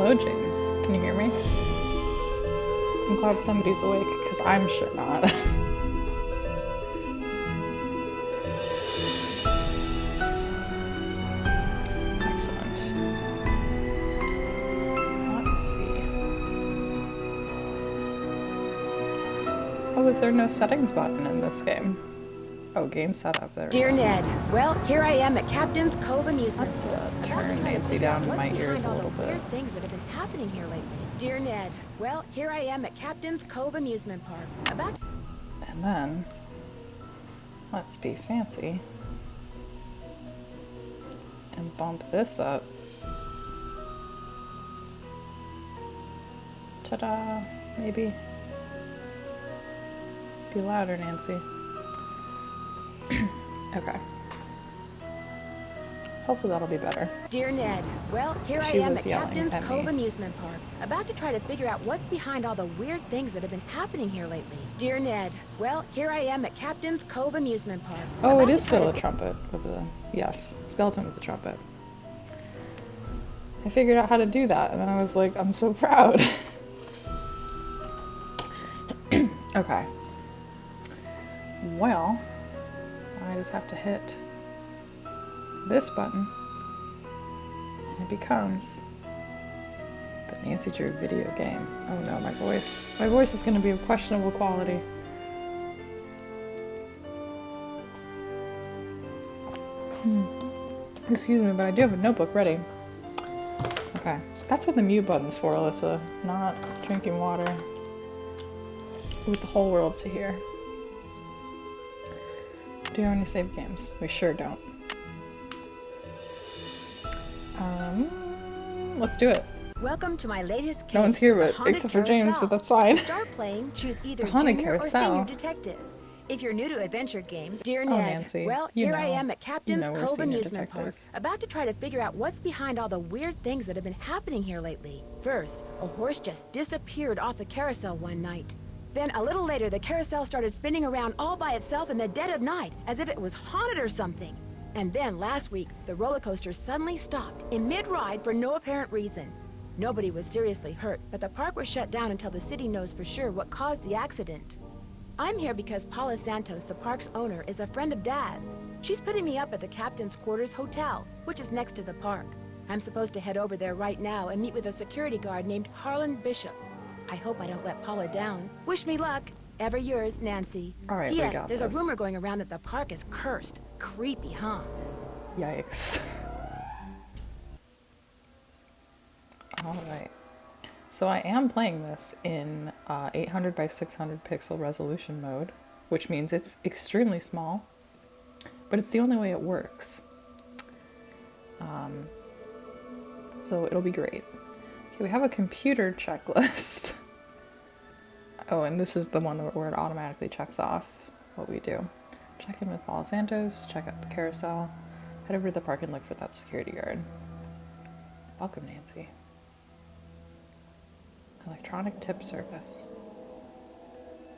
Hello, James. Can you hear me? I'm glad somebody's awake, because I'm sure not. Excellent. Let's see. Oh, is there no settings button in this game? Oh, game setup. There we Dear go. Ned, well, here I am at Captain's Cove Amusement Let's Park. turn Nancy down in my ears a little bit. Weird things that have been happening here lately. Dear Ned, well, here I am at Captain's Cove Amusement Park. And then, let's be fancy and bump this up. Ta-da! Maybe. Be louder, Nancy. Okay. Hopefully that'll be better. Dear Ned, well, here I She am was at yelling Captain's at Cove me. Amusement Park, about to try to figure out what's behind all the weird things that have been happening here lately. Dear Ned, well, here I am at Captain's Cove Amusement Park. Oh, about it to is try still to a trumpet with a, yes, skeleton with a trumpet. I figured out how to do that, and then I was like, I'm so proud. Okay. Well, I just have to hit this button, and it becomes the Nancy Drew video game. Oh no, my voice. My voice is going to be of questionable quality. Excuse me, but I do have a notebook ready. Okay, that's what the mute button's for, Alyssa. Not drinking water with the whole world to hear. Do you have any save games? We sure don't. Let's do it. Welcome to my latest game. No one's here, the but Haunted except for James, Carousel. but that's fine. To start playing, choose either The Haunted junior or Carousel. senior detective. If you're new to adventure games, dear Oh, Ned, Nancy, well, you here I know. am at Captain's You know we're Cove senior Amusement Park, detectives. about to try to figure out what's behind all the weird things that have been happening here lately. First, a horse just disappeared off the carousel one night. Then, a little later, the carousel started spinning around all by itself in the dead of night, as if it was haunted or something. And then, last week, the roller coaster suddenly stopped in mid-ride for no apparent reason. Nobody was seriously hurt, but the park was shut down until the city knows for sure what caused the accident. I'm here because Paula Santos, the park's owner, is a friend of Dad's. She's putting me up at the Captain's Quarters Hotel, which is next to the park. I'm supposed to head over there right now and meet with a security guard named Harlan Bishop. I hope I don't let Paula down. Wish me luck. Ever yours, Nancy. All right, we P.S. got There's this. a rumor going around that the park is cursed. Creepy, huh? Yikes. Alright. So I am playing this in 800 by 600 pixel resolution mode, which means it's extremely small, but it's the only way it works. So it'll be great. Okay, we have a computer checklist. Oh, and this is the one where it automatically checks off what we do. Check in with Paula Santos, check out the carousel, head over to the park and look for that security guard. Welcome, Nancy. Electronic tip service.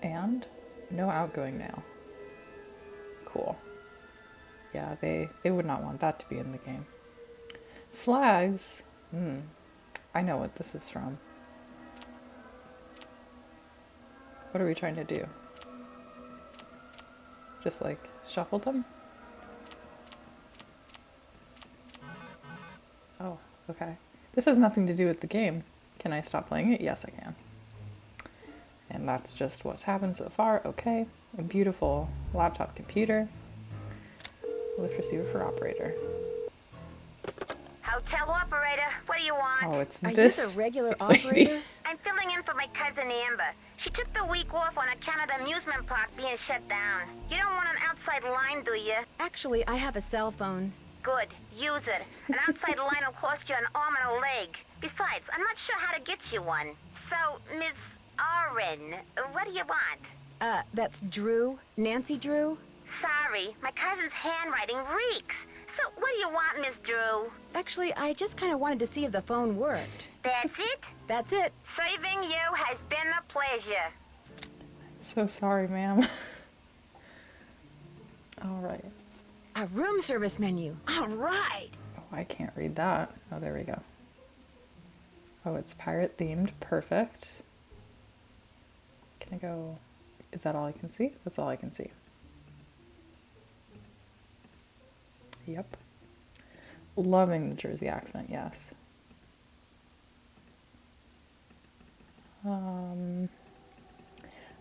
And no outgoing mail. Cool. Yeah, they would not want that to be in the game. Flags. I know what this is from. What are we trying to do? Just like shuffle them? Oh, okay. This has nothing to do with the game. Can I stop playing it? Yes, I can. And that's just what's happened so far. Okay. A beautiful laptop computer. Lift receiver for operator. Hotel operator, what do you want? Oh, it's Are this you the regular lady. operator? I'm filling in for my cousin Amber. She took the week off on account of the amusement park being shut down. You don't want an outside line, do you? Actually, I have a cell phone. Good, use it. An outside line will cost you an arm and a leg. Besides, I'm not sure how to get you one. So, Miss Oren, what do you want? That's Drew? Nancy Drew? Sorry, my cousin's handwriting reeks. So, what do you want, Miss Drew? Actually, I just kind of wanted to see if the phone worked. That's it? That's it. Serving you has been a pleasure. So sorry, ma'am. All right. A room service menu. All right. Oh, I can't read that. Oh, there we go. Oh, it's pirate themed. Perfect. Can I go? Is that all I can see? That's all I can see. Yep. Loving the Jersey accent, yes.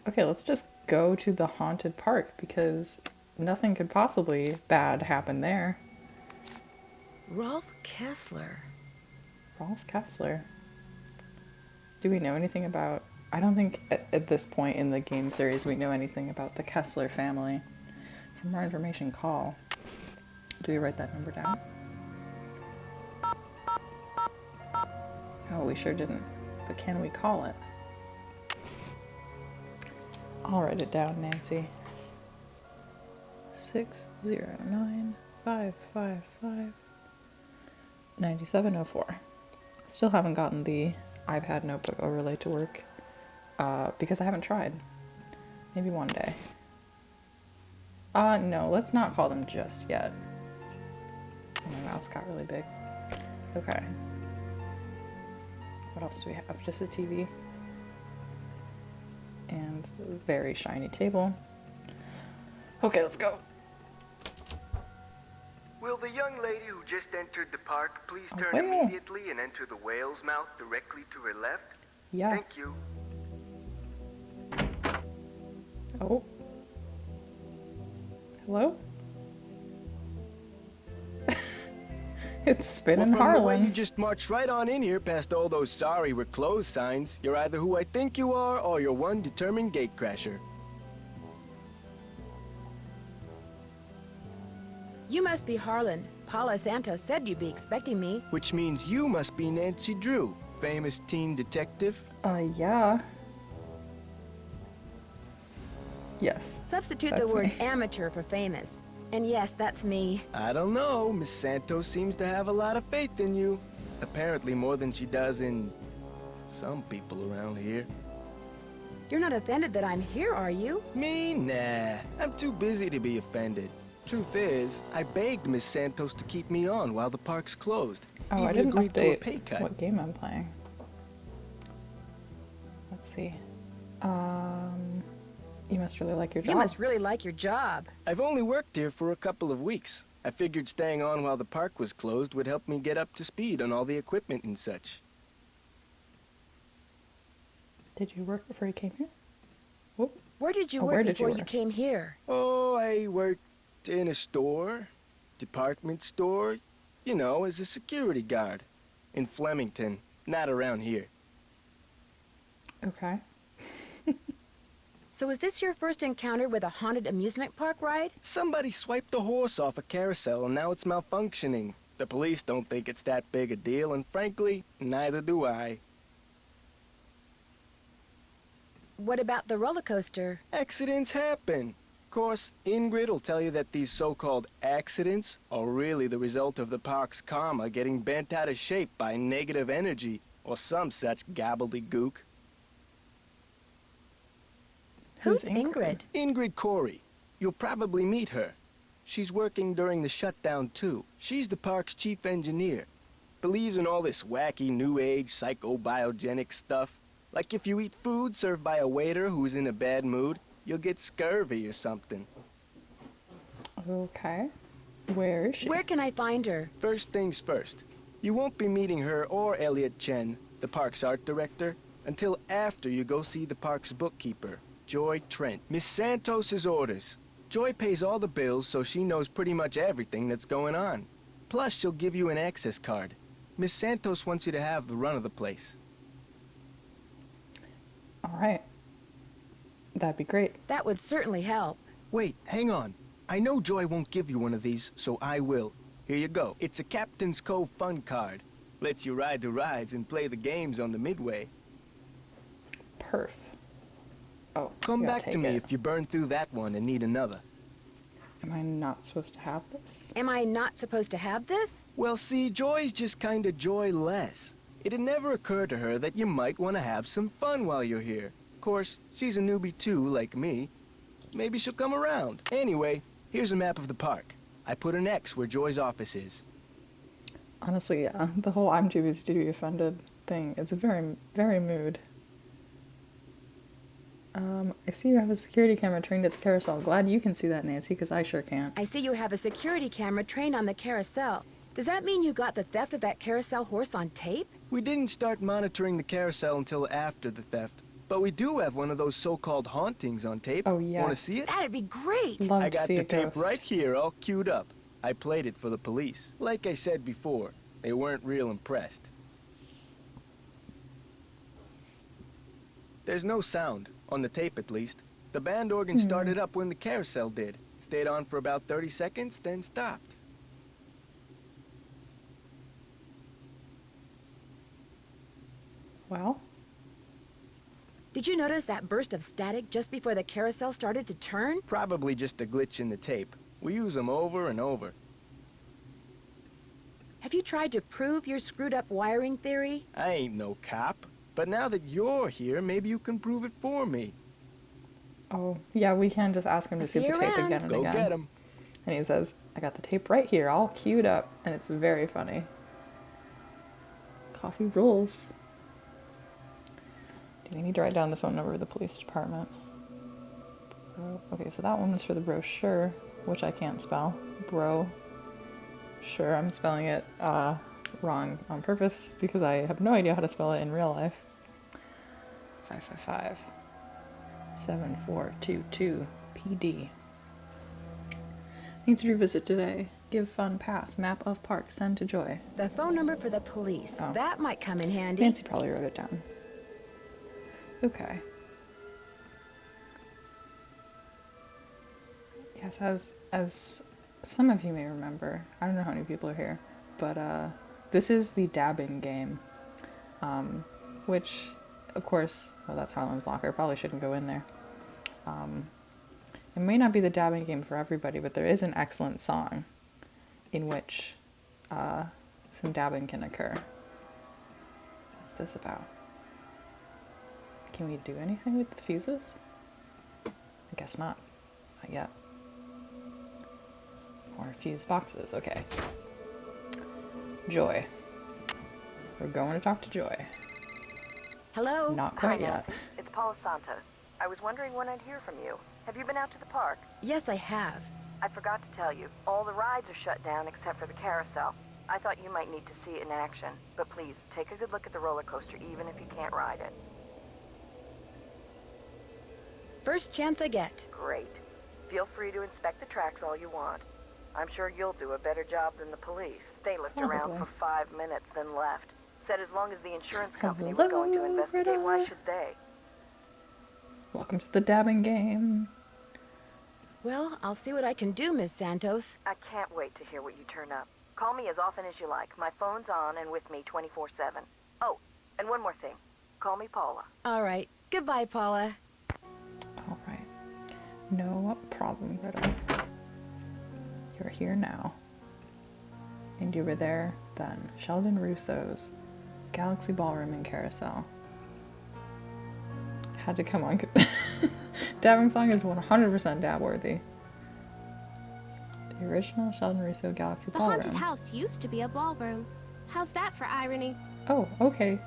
Okay, let's just go to the haunted park because nothing could possibly bad happen there. Rolf Kessler. Rolf Kessler. Do we know anything about... I don't think at this point in the game series we know anything about the Kessler family. For more information, call. Do we write that number down? Oh, we sure didn't. But can we call it? I'll write it down, Nancy. 609-555-9704. Still haven't gotten the iPad notebook overlay to work because I haven't tried. Maybe one day. No, let's not call them just yet. My mouse got really big. Okay. What else do we have? Just a TV. And a very shiny table. Okay, let's go. Will the young lady who just entered the park please A turn whale. immediately and enter the whale's mouth directly to her left? Yeah. Thank you. Oh. Hello? It's spinning Well, from the way you Harlan. just marched right on in here past all those sorry we're closed signs, you're either who I think you are or you're one determined gatecrasher. You must be Harlan. Paula Santos said you'd be expecting me. Which means you must be Nancy Drew, famous teen detective. Yeah. Yes. Substitute That's the word me. amateur for famous. And yes, that's me. I don't know, Miss Santos seems to have a lot of faith in you. Apparently more than she does in some people around here. You're not offended that I'm here, are you? Me? Nah. I'm too busy to be offended. Truth is, I begged Miss Santos to keep me on while the park's closed. Oh, Even I didn't agreed to a pay update cut. what game I'm playing. Let's see. You must really like your job. You must really like your job. I've only worked here for a couple of weeks. I figured staying on while the park was closed would help me get up to speed on all the equipment and such. Did you work before you came here? Whoop. Where did you Oh, work where did you before you work? came here? Oh, I worked in a store, department store, you know, as a security guard. In Flemington, not around here. Okay. So is this your first encounter with a haunted amusement park ride? Somebody swiped a horse off a carousel and now it's malfunctioning. The police don't think it's that big a deal, and frankly, neither do I. What about the roller coaster? Accidents happen. Of course, Ingrid will tell you that these so-called accidents are really the result of the park's karma getting bent out of shape by negative energy or some such gobbledygook. Who's Who's Ingrid? Ingrid? Ingrid Corey. You'll probably meet her. She's working during the shutdown, too. She's the park's chief engineer. Believes in all this wacky new age psychobiogenic stuff. Like if you eat food served by a waiter who's in a bad mood, you'll get scurvy or something. Okay. Where is she? Where can I find her? First things first. You won't be meeting her or Elliot Chen, the park's art director, until after you go see the park's bookkeeper, Joy Trent. Miss Santos's orders. Joy pays all the bills, so she knows pretty much everything that's going on. Plus, she'll give you an access card. Miss Santos wants you to have the run of the place. All right. That'd be great. That would certainly help. Wait, hang on. I know Joy won't give you one of these, so I will. Here you go. It's a Captain's Cove fun card. Lets you ride the rides and play the games on the midway. Perf. Oh, Come you gotta back to take me it. if you burn through that one and need another. Am I not supposed to have this? Am I not supposed to have this? Well, see, Joy's just kinda joyless. It'd never occur to her that you might want to have some fun while you're here. Of course, she's a newbie too, like me. Maybe she'll come around. Anyway, here's a map of the park. I put an X where Joy's office is. Honestly, yeah. The whole I'm too busy to be offended thing is a very, very mood. I see you have a security camera trained at the carousel. Glad you can see that, Nancy, because I sure can't. I see you have a security camera trained on the carousel. Does that mean you got the theft of that carousel horse on tape? We didn't start monitoring the carousel until after the theft. But we do have one of those so-called hauntings on tape. Oh, yes. Want to see it? That'd be great! Love I to got see the a tape ghost. right here, all queued up. I played it for the police. Like I said before, they weren't real impressed. There's no sound, on the tape at least. The band organ started up when the carousel did. Stayed on for about 30 seconds, then stopped. Well, Did you notice that burst of static just before the carousel started to turn? Probably just a glitch in the tape. We use them over and over. Have you tried to prove your screwed up wiring theory? I ain't no cop. But now that you're here, maybe you can prove it for me. oh, yeah, we can just ask him to I see see the you tape around. again and Go again. get him. And he says, I got the tape right here, all queued up. And it's very funny. Coffee rules. Do we need to write down the phone number of the police department? Okay, so that one was for the brochure, which I can't spell. Bro. Sure, I'm spelling it wrong on purpose because I have no idea how to spell it in real life. 555 7422 PD. Needs to revisit today. Give fun pass. Map of park. Send to Joy. The phone number for the police. Oh. That might come in handy. Nancy probably wrote it down. Okay. Yes, as some of you may remember, I don't know how many people are here, but this is the dabbing game, which, of course, well, that's Harlem's Locker. Probably shouldn't go in there. It may not be the dabbing game for everybody, but there is an excellent song in which some dabbing can occur. What's this about? Can we do anything with the fuses? I guess not. Not yet. More fuse boxes. Okay. Joy. We're going to talk to Joy. Hello? Not quite yet. It's Paula Santos. I was wondering when I'd hear from you. Have you been out to the park? Yes, I have. I forgot to tell you. All the rides are shut down except for the carousel. I thought you might need to see it in action. But please, take a good look at the roller coaster even if you can't ride it. First chance I get. Great. Feel free to inspect the tracks all you want. I'm sure you'll do a better job than the police. They looked around Probably. for 5 minutes, then left. Said as long as the insurance company was going to Hello, investigate, why Rita. should they? Welcome to the dabbing game. Well, I'll see what I can do, Miss Santos. I can't wait to hear what you turn up. Call me as often as you like. My phone's on and with me 24/7. Oh, and one more thing. Call me Paula. All right. Goodbye, Paula. All right. No problem, Greta. You're here now. And you were there then. Sheldon Russo's Galaxy Ballroom and Carousel. Had to come on. Dabbing song is 100% dab worthy. The original Sheldon Russo Galaxy The Ballroom. haunted house used to be a ballroom. How's that for irony? Oh, okay.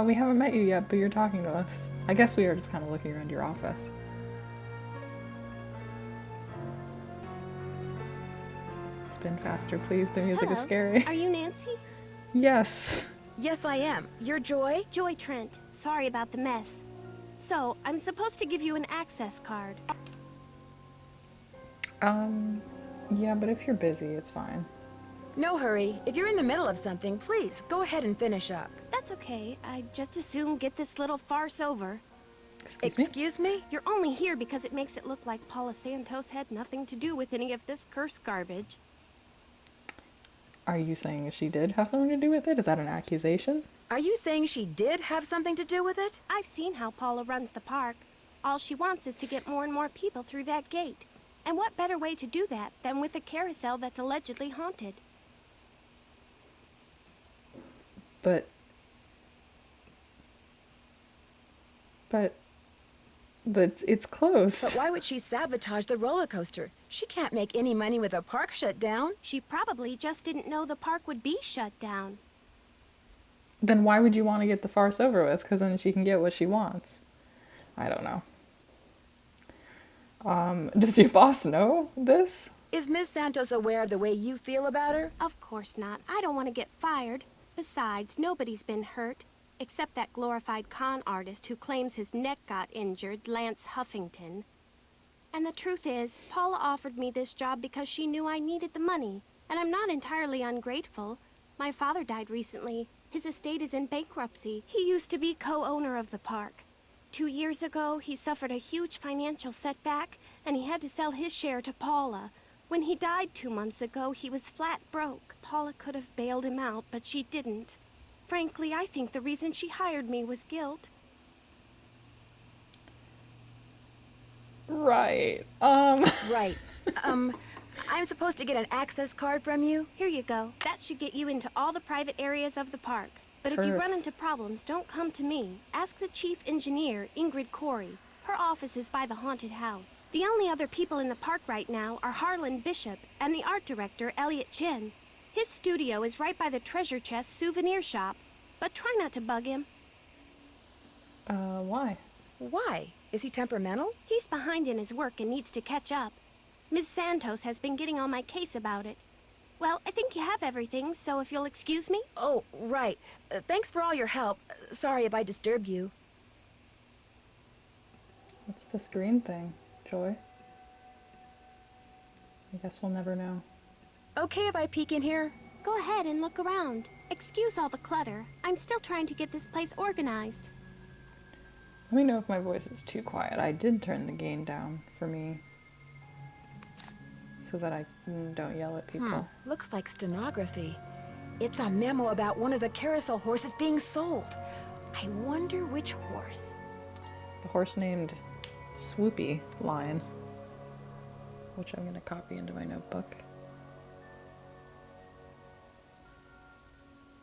We haven't met you yet, but you're talking to us. I guess we are just kind of looking around your office. Spin faster, please. The music is Hello. scary. Are you Nancy? Yes. Yes, I am. You're Joy? Joy Trent. Sorry about the mess. So, I'm supposed to give you an access card. Yeah, but if you're busy, it's fine. No hurry. If you're in the middle of something, please, go ahead and finish up. That's okay. I'd just as soon get this little farce over. Excuse me? Excuse me? You're only here because it makes it look like Paula Santos had nothing to do with any of this cursed garbage. Are you saying she did have something to do with it? Is that an accusation? Are you saying she did have something to do with it? I've seen how Paula runs the park. All she wants is to get more and more people through that gate. And what better way to do that than with a carousel that's allegedly haunted? But It's closed. But why would she sabotage the roller coaster? She can't make any money with a park shut down. She probably just didn't know the park would be shut down. Then why would you want to get the farce over with? Because then she can get what she wants. I don't know. Does your boss know this? Is Ms. Santos aware of the way you feel about her? Of course not. I don't want to get fired. Besides, nobody's been hurt. Except that glorified con artist who claims his neck got injured, Lance Huffington. And the truth is, Paula offered me this job because she knew I needed the money. And I'm not entirely ungrateful. My father died recently. His estate is in bankruptcy. He used to be co-owner of the park. 2 years ago, he suffered a huge financial setback, and he had to sell his share to Paula. When he died 2 months ago, he was flat broke. Paula could have bailed him out, but she didn't. Frankly, I think the reason she hired me was guilt. Right. Right. I'm supposed to get an access card from you? Here you go. That should get you into all the private areas of the park. But if you run into problems, don't come to me. Ask the chief engineer, Ingrid Corey. Her office is by the haunted house. The only other people in the park right now are Harlan Bishop and the art director, Elliot Chen. His studio is right by the treasure chest souvenir shop. But try not to bug him. Why? Why? Is he temperamental? He's behind in his work and needs to catch up. Ms. Santos has been getting on my case about it. Well, I think you have everything, so if you'll excuse me. Oh, right. Thanks for all your help. Sorry if I disturbed you. What's this green thing, Joy? I guess we'll never know. Okay if I peek in here? Go ahead and look around. Excuse all the clutter. I'm still trying to get this place organized. Let me know if my voice is too quiet. I did turn the gain down for me so that I don't yell at people. Looks like stenography. It's a memo about one of the carousel horses being sold. I wonder which horse. The horse named Swoopy Lion, which I'm going to copy into my notebook.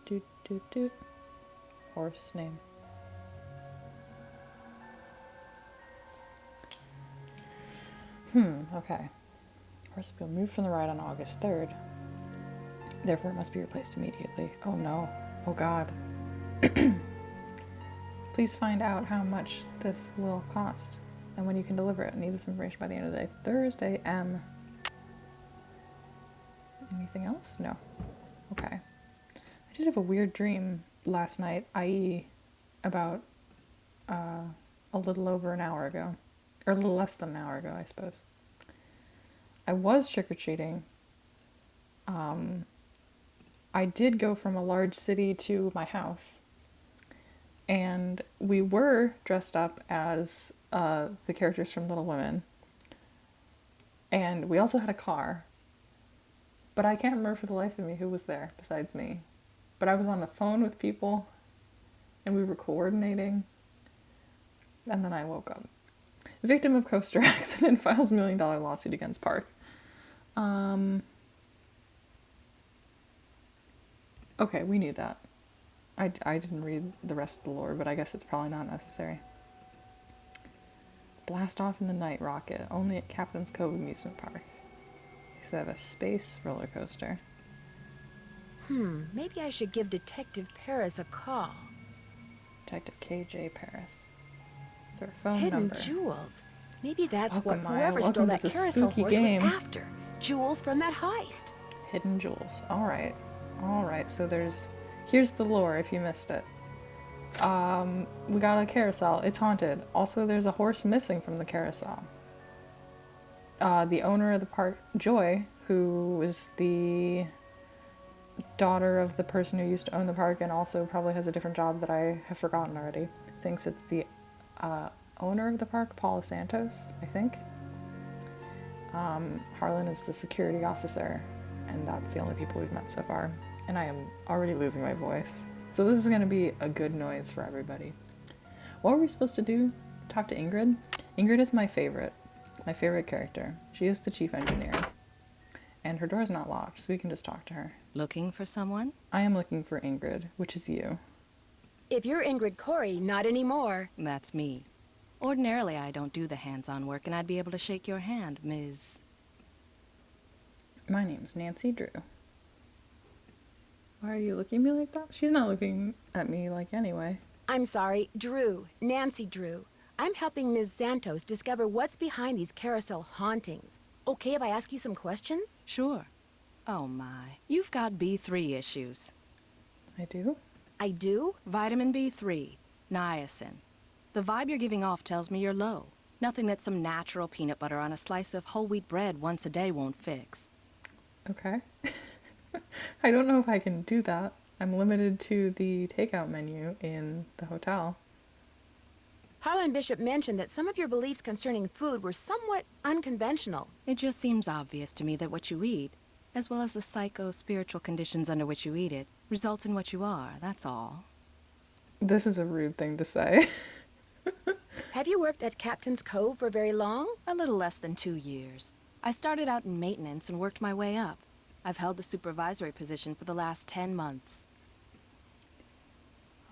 Doot, doot, doot. Horse name. Okay. Horse will be moved from the ride on August 3rd. Therefore, it must be replaced immediately. Oh no. Oh god. Please find out how much this will cost and when you can deliver it. I need this information by the end of the day. Thursday, M. Anything else? No. Okay. I did have a weird dream last night, i.e. about a little over an hour ago. Or a little less than an hour ago, I suppose. I was trick-or-treating. I did go from a large city to my house. And we were dressed up as the characters from Little Women. And we also had a car. But I can't remember for the life of me who was there besides me. But I was on the phone with people. And we were coordinating. And then I woke up. Victim of coaster accident files $1 million lawsuit against park. Okay, we knew that. I didn't read the rest of the lore, but I guess it's probably not necessary. Blast off in the night rocket, only at Captain's Cove Amusement Park. They have a space roller coaster. Maybe I should give Detective Paris a call. Detective KJ Paris. Is there a phone Hidden number? jewels. Maybe that's Welcome, what Maya. whoever Welcome stole to that the carousel spooky horse game. was after. Jewels from that heist. Hidden jewels. Alright. Alright, so here's the lore if you missed it. We got a carousel. It's haunted. Also, there's a horse missing from the carousel. The owner of the park, Joy, who is the daughter of the person who used to own the park and also probably has a different job that I have forgotten already, thinks it's the owner of the park, Paula Santos, I think. Harlan is the security officer, and that's the only people we've met so far. And I am already losing my voice. So this is going to be a good noise for everybody. What were we supposed to do? Talk to Ingrid? Ingrid is my favorite character. She is the chief engineer. And her door is not locked, so we can just talk to her. Looking for someone? I am looking for Ingrid, which is you. If you're Ingrid Corey, not anymore. That's me. Ordinarily, I don't do the hands-on work, and I'd be able to shake your hand, Ms. My name's Nancy Drew. Why are you looking at me like that? She's not looking at me like anyway. I'm sorry, Drew. Nancy Drew. I'm helping Ms. Santos discover what's behind these carousel hauntings. Okay if I ask you some questions? Sure. Oh my. You've got B3 issues. I do? I do? Vitamin B3. Niacin. The vibe you're giving off tells me you're low. Nothing that some natural peanut butter on a slice of whole wheat bread once a day won't fix. Okay. I don't know if I can do that. I'm limited to the takeout menu in the hotel. Harlan Bishop mentioned that some of your beliefs concerning food were somewhat unconventional. It just seems obvious to me that what you eat, as well as the psycho-spiritual conditions under which you eat it, results in what you are, that's all. This is a rude thing to say. Have you worked at Captain's Cove for very long? A little less than 2 years. I started out in maintenance and worked my way up. I've held the supervisory position for the last 10 months.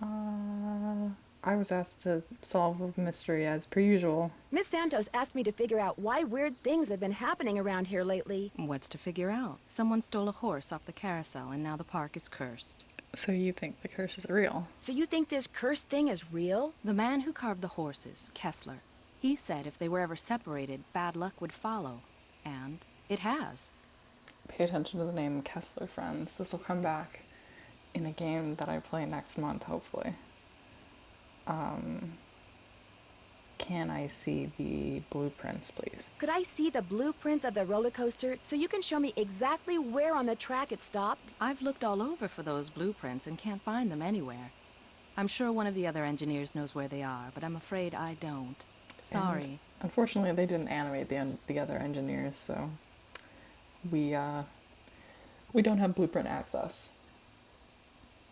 I was asked to solve a mystery as per usual. Miss Santos asked me to figure out why weird things have been happening around here lately. What's to figure out? Someone stole a horse off the carousel and now the park is cursed. So you think the curse is real? So you think this cursed thing is real? The man who carved the horses, Kessler, he said if they were ever separated, bad luck would follow. And it has. Pay attention to the name Kessler, friends. This will come back in a game that I play next month, hopefully. Can I see the blueprints, please? Could I see the blueprints of the roller coaster so you can show me exactly where on the track it stopped? I've looked all over for those blueprints and can't find them anywhere. I'm sure one of the other engineers knows where they are, but I'm afraid I don't. Sorry. And unfortunately, they didn't animate the other engineers, so we don't have blueprint access.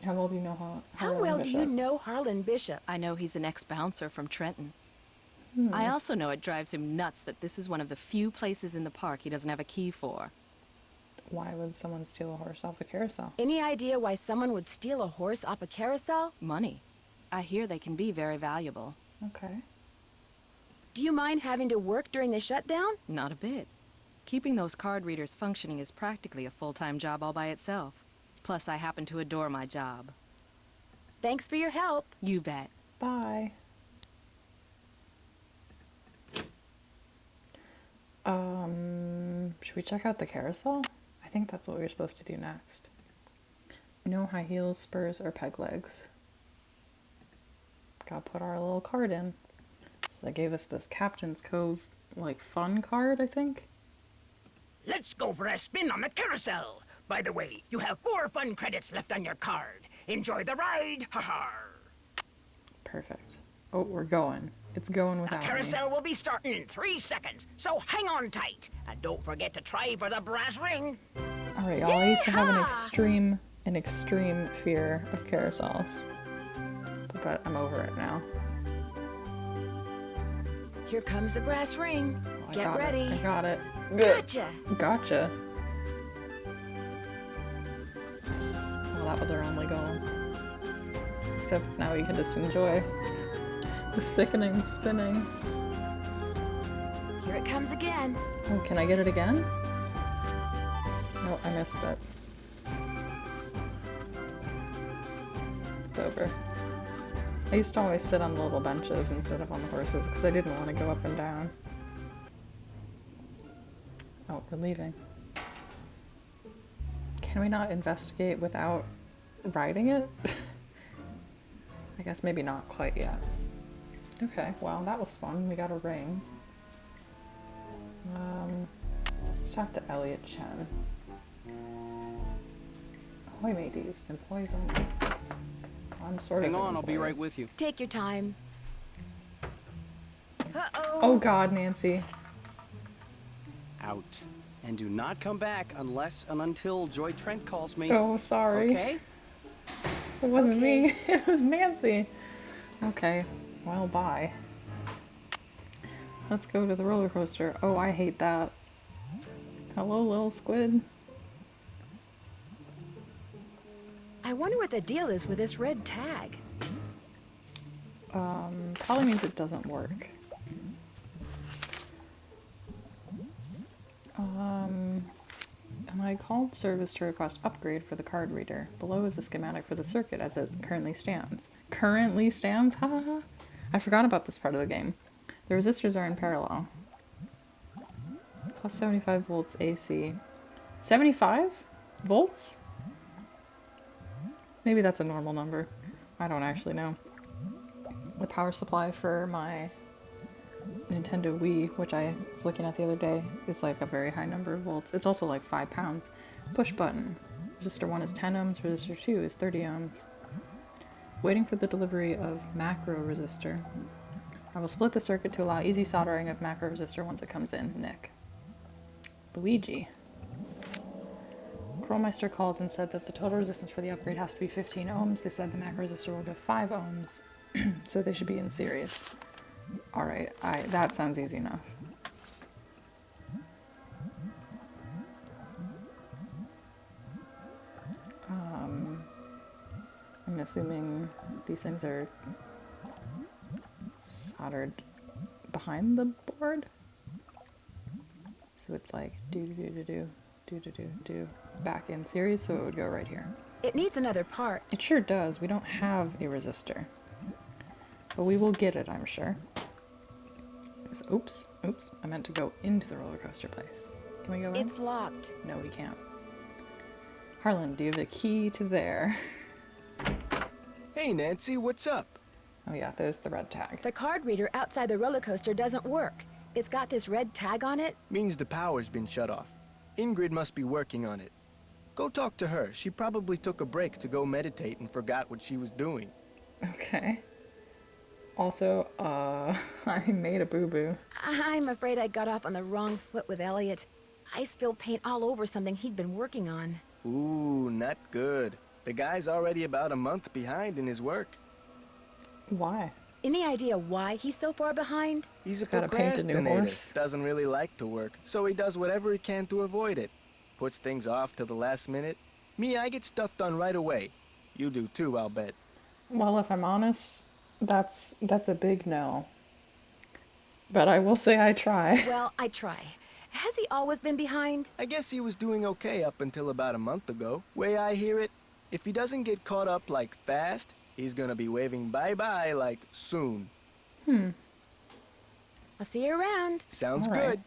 How well do you know How well do you know Harlan Bishop? I know he's an ex-bouncer from Trenton. I also know it drives him nuts that this is one of the few places in the park he doesn't have a key for. Why would someone steal a horse off a carousel? Any idea why someone would steal a horse off a carousel? Money. I hear they can be very valuable. Okay. Do you mind having to work during the shutdown? Not a bit. Keeping those card readers functioning is practically a full-time job all by itself. Plus, I happen to adore my job. Thanks for your help. You bet. Bye. Should we check out the carousel? I think that's what we were supposed to do next. No high heels, spurs, or peg legs. Gotta put our little card in. So they gave us this Captain's Cove, like, fun card, I think. Let's go for a spin on the carousel. By the way, you have 4 fun credits left on your card. Enjoy the ride, ha-ha. Perfect. Oh, we're going. It's going The without me. carousel will be starting in 3 seconds, so hang on tight. And don't forget to try for the brass ring. Alright, y'all, I used to have Yeehaw! an extreme fear of carousels. But I'm over it now. Here comes the brass ring. Oh, I Get got ready. it. I got it. Gotcha. Gotcha. Well, that was our only goal. Except now we can just enjoy the sickening spinning. Here it comes again. Oh, can I get it again? No, I missed it. It's over. I used to always sit on the little benches instead of on the horses because I didn't want to go up and down. Oh, we're leaving. Can we not investigate without riding it? I guess maybe not quite yet. Okay, well, that was fun. We got a ring. Let's talk to Elliot Chen. Ahoy mateys, employees only. I'm sort of Hang an on, I'll be employee. right with you. Take your time. Uh-oh. Oh god, Nancy. Out. And do not come back unless and until Joy Trent calls me. Oh, sorry. Okay? It wasn't me. It was Nancy. Okay, well, bye. Let's go to the roller coaster. Oh, I hate that. Hello, little squid. I wonder what the deal is with this red tag. Probably means it doesn't work. And I called service to request upgrade for the card reader. Below is a schematic for the circuit as it currently stands. Currently stands? Ha ha ha. I forgot about this part of the game. The resistors are in parallel. Plus 75 volts AC. 75 volts? Maybe that's a normal number. I don't actually know. The power supply for my Nintendo Wii, which I was looking at the other day, is like a very high number of volts. It's also like 5 pounds. Push button. Resistor 1 is 10 ohms, resistor 2 is 30 ohms. Waiting for the delivery of macro resistor. I will split the circuit to allow easy soldering of macro resistor once it comes in. Nick. Luigi. Chromeister called and said that the total resistance for the upgrade has to be 15 ohms. They said the macro resistor will give 5 ohms, so they should be in series. Alright, that sounds easy enough. I'm assuming these things are soldered behind the board. So it's like do back in series, so it would go right here. It needs another part. It sure does. We don't have a resistor. But we will get it, I'm sure. So, oops, I meant to go into the roller coaster place. Can we go in? It's locked. No, we can't. Harlan, do you have a key to there? Hey, Nancy, what's up? Oh yeah, there's the red tag. The card reader outside the roller coaster doesn't work. It's got this red tag on it. Means the power's been shut off. Ingrid must be working on it. Go talk to her. She probably took a break to go meditate and forgot what she was doing. Okay. Also, I made a boo-boo. I'm afraid I got off on the wrong foot with Elliot. I spilled paint all over something he'd been working on. Ooh, not good. The guy's already about a month behind in his work. Why? Any idea why he's so far behind? He's a Gotta paint a new procrastinator. horse. Doesn't really like to work, so he does whatever he can to avoid it. Puts things off till the last minute. Me, I get stuff done right away. You do too, I'll bet. Well, if I'm honest, that's a big no. But I will say I try. Well, I try. Has he always been behind? I guess he was doing okay up until about a month ago. Way I hear it, if he doesn't get caught up like fast, he's gonna be waving bye-bye like soon. I'll see you around. Sounds All right. good.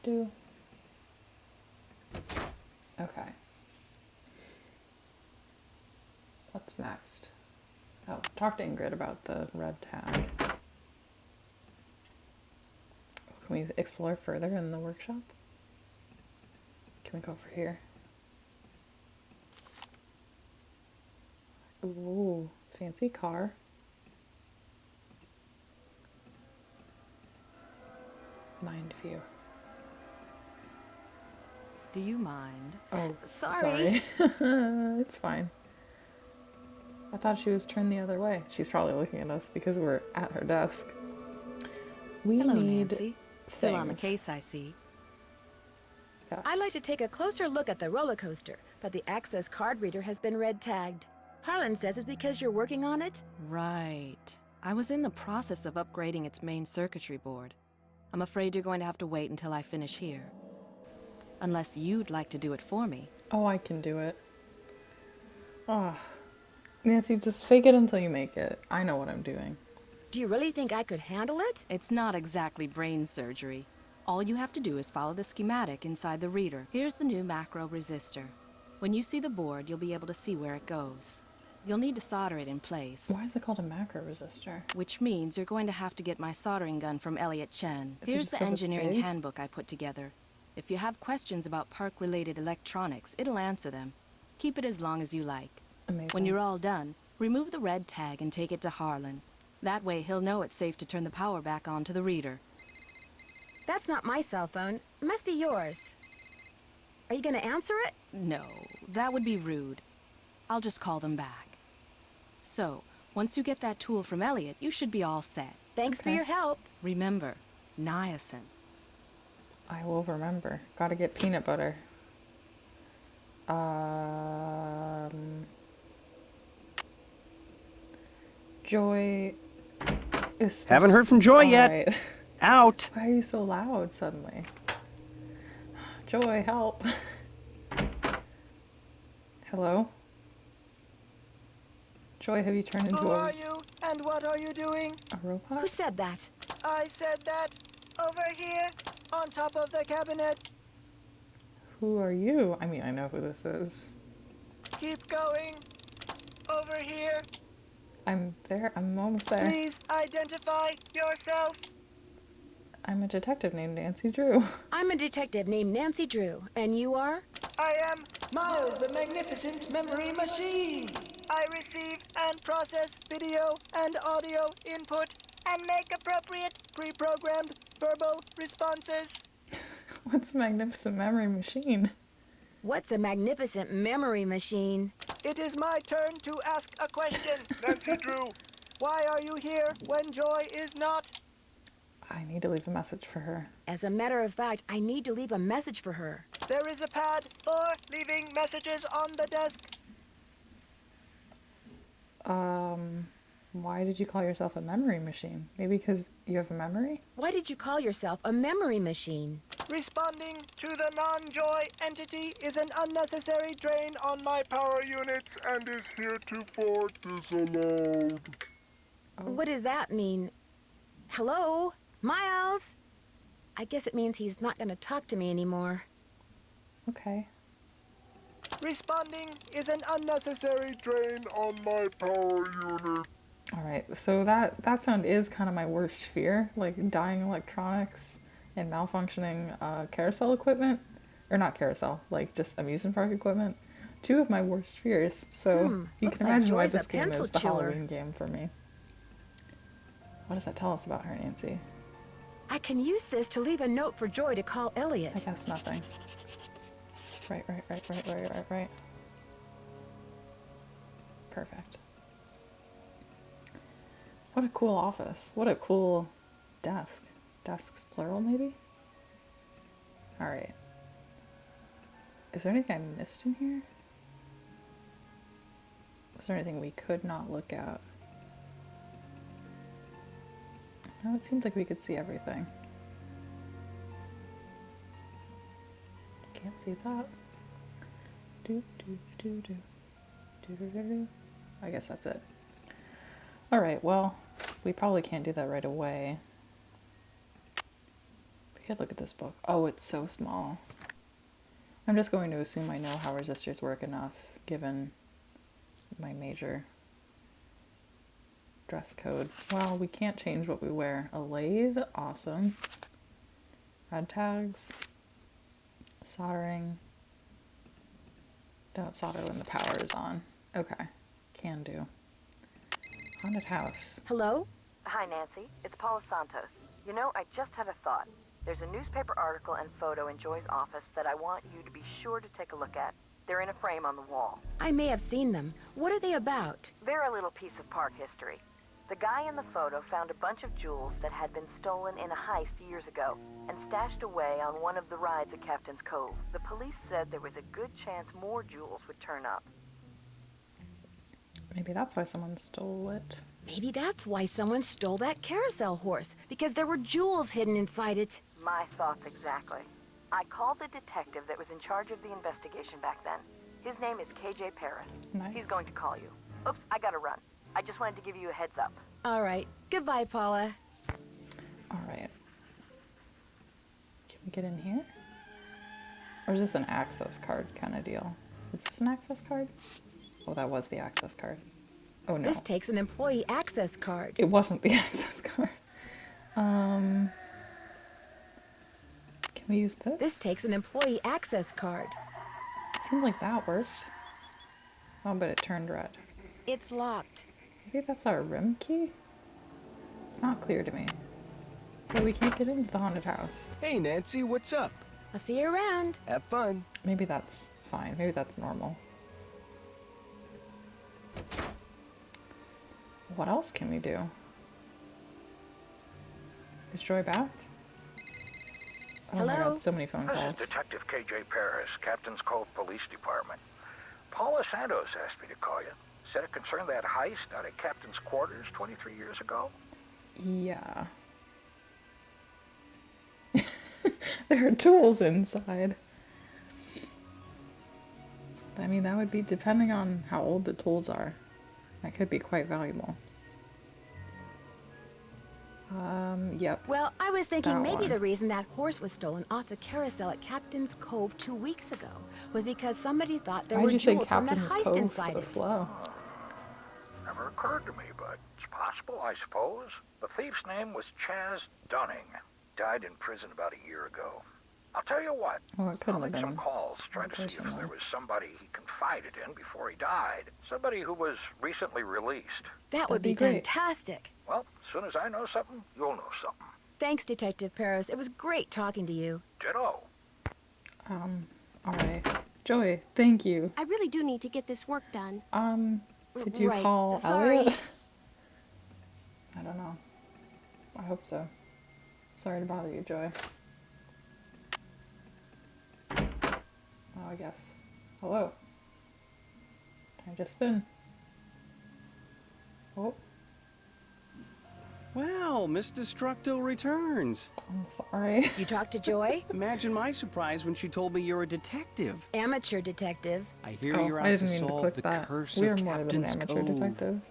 Do. Okay. What's next? Oh, talk to Ingrid about the red tag. Can we explore further in the workshop? Can we go over here? Ooh, fancy car. Mind view. Do you mind? Oh, Sorry. It's fine. I thought she was turned the other way. She's probably looking at us because we're at her desk. We Hello, need Nancy. Still on the things. case, I see. Yes. I'd like to take a closer look at the roller coaster, but the access card reader has been red tagged. Harlan says it's because you're working on it? Right. I was in the process of upgrading its main circuitry board. I'm afraid you're going to have to wait until I finish here. Unless you'd like to do it for me. Oh, I can do it. Oh, Nancy, just fake it until you make it. I know what I'm doing. Do you really think I could handle it? It's not exactly brain surgery. All you have to do is follow the schematic inside the reader. Here's the new macro resistor. When you see the board, you'll be able to see where it goes. You'll need to solder it in place. Why is it called a macro resistor? Which means you're going to have to get my soldering gun from Elliot Chen. Is it Here's just the 'cause it's engineering big? handbook I put together. If you have questions about park-related electronics, it'll answer them. Keep it as long as you like. Amazing. When you're all done, remove the red tag and take it to Harlan. That way he'll know it's safe to turn the power back on to the reader. That's not my cell phone. It must be yours. Are you gonna answer it? No, that would be rude. I'll just call them back. So, once you get that tool from Elliot, you should be all set. Thanks for Okay. your help. Remember, niacin. I will remember. Gotta get peanut butter. Joy, Haven't heard from Joy yet. Alright. Out. Why are you so loud suddenly? Joy, help. Hello? Joy, have you turned into Who are you, and what are you doing? a robot? Who said that? I said that. Over here, on top of the cabinet. Who are you? I mean, I know who this is. Keep going. Over here. I'm there. I'm almost there. Please identify yourself. I'm a detective named Nancy Drew. I'm a detective named Nancy Drew, and you are? I am. Miles, the magnificent memory machine! I receive and process video and audio input and make appropriate pre-programmed verbal responses. What's Magnificent Memory Machine? What's a magnificent memory machine? It is my turn to ask a question. Nancy Drew, why are you here when Joy is not? I need to leave a message for her. As a matter of fact, I need to leave a message for her. There is a pad for leaving messages on the desk. Why did you call yourself a memory machine? Maybe because you have a memory? Why did you call yourself a memory machine? Responding to the non-Joy entity is an unnecessary drain on my power units and is heretofore disallowed. What does that mean? Hello? Miles? I guess it means he's not going to talk to me anymore. Okay. Responding is an unnecessary drain on my power unit. Alright, so that sound is kind of my worst fear. Like dying electronics and malfunctioning carousel equipment. Or not carousel, like just amusement park equipment. Two of my worst fears. So you looks can like imagine why Joy's this a game pencil is the chewer. Halloween game for me. What does that tell us about her, Nancy? I can use this to leave a note for Joy to call I Elliot. guess nothing. Right. Perfect. What a cool office. What a cool desk. Desks plural, maybe? Alright. Is there anything I missed in here? Is there anything we could not look at? No, it seems like we could see everything. Can't see that. I guess that's it. Alright, well, we probably can't do that right away. We could look at this book. Oh, it's so small. I'm just going to assume I know how resistors work enough, given my major dress code. Well, we can't change what we wear. A lathe, awesome. Red tags. Soldering. Don't solder when the power is on. Okay, can do. Haunted house. Hello? Hi, Nancy. It's Paula Santos. You know, I just had a thought. There's a newspaper article and photo in Joy's office that I want you to be sure to take a look at. They're in a frame on the wall. I may have seen them. What are they about? They're a little piece of park history. The guy in the photo found a bunch of jewels that had been stolen in a heist years ago and stashed away on one of the rides at Captain's Cove. The police said there was a good chance more jewels would turn up. Maybe that's why someone stole it. Maybe that's why someone stole that carousel horse, because there were jewels hidden inside it. My thoughts exactly. I called the detective that was in charge of the investigation back then. His name is KJ Paris. Nice. He's going to call you. Oops, I gotta run. I just wanted to give you a heads up. All right. Goodbye, Paula. Alright. Can we get in here? Or is this an access card kind of deal? Is this an access card? Oh, that was the access card. Oh no. This takes an employee access card. It wasn't the access card. Can we use this? This takes an employee access card. It seemed like that worked. Oh, but it turned red. It's locked. Maybe that's our room key? It's not clear to me. Okay, we can't get into the haunted house. Hey, Nancy, what's up? I'll see you around. Have fun. Maybe that's fine. Maybe that's normal. What else can we do? Is Joy back? Oh my Hello? god, so many phone This calls. is Detective KJ Paris, Captain's Cove Police Department. Paula Santos asked me to call you. Said it concerned that heist out at Captain's quarters 23 years ago. Yeah. There are tools inside. I mean, that would be depending on how old the tools are. That could be quite valuable. Yep. Well, I was thinking That maybe one. the reason that horse was stolen off the carousel at Captain's Cove 2 weeks ago was because somebody thought there Why were did you say jewels from that Captain's heist Cove inside so it. slow? Never occurred to me, but it's possible, I suppose. The thief's name was Chaz Dunning. Died in prison about a year ago. I'll tell you what, Well, it couldn't I'll have make some been calls, trying to see if personal. there was somebody he confided in before he died. Somebody who was recently released. That would That'd be be great. fantastic. Well, as soon as I know something, you'll know something. Thanks, Detective Paris. It was great talking to you. Ditto. Alright. Joy, thank you. I really do need to get this work done. Did you Right. call Sorry. Elliot? I don't know. I hope so. Sorry to bother you, Joy. Oh, I guess. Hello. Time to spin. Oh, Well, Miss Destructo returns. I'm sorry. You talked to Joy? Imagine my surprise when she told me you're a detective. Amateur detective. I hear Oh, you're I out to didn't mean to solve click the that. curse We're of more than an Captain's amateur Cove. detective.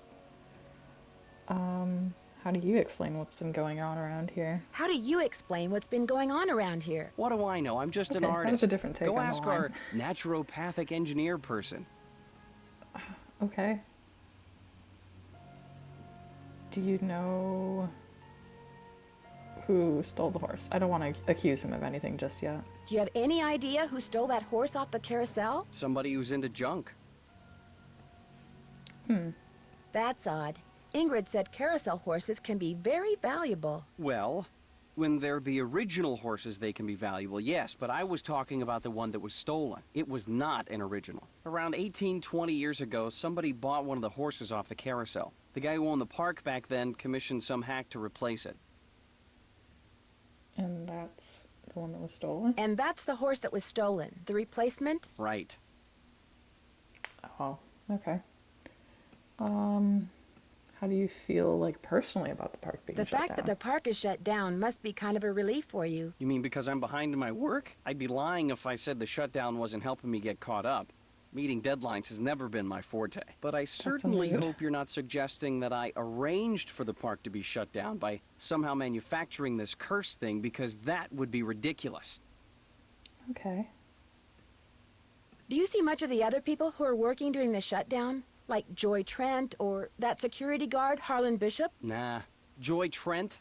How do you explain what's been going on around here? How do you explain what's been going on around here? What do I know? I'm just an Okay, artist. that was a different take Go on the ask line. our naturopathic engineer person. Okay. Do you know who stole the horse? I don't want to accuse him of anything just yet. Do you have any idea who stole that horse off the carousel? Somebody who's into junk. That's odd. Ingrid said carousel horses can be very valuable. Well, when they're the original horses, they can be valuable, yes, but I was talking about the one that was stolen. It was not an original. Around 20 years ago, somebody bought one of the horses off the carousel. The guy who owned the park back then commissioned some hack to replace it. And that's the one that was stolen? And that's the horse that was stolen. The replacement? Right. Oh, okay. How do you feel, like, personally about the park being The shut fact down? that the park is shut down must be kind of a relief for you. You mean because I'm behind in my work? I'd be lying if I said the shutdown wasn't helping me get caught up. Meeting deadlines has never been my forte. But I certainly rude. hope you're not suggesting that I arranged for the park to be shut down by somehow manufacturing this curse thing, because that would be ridiculous. Okay. Do you see much of the other people who are working during the shutdown? Like Joy Trent or that security guard, Harlan Bishop? Nah. Joy Trent,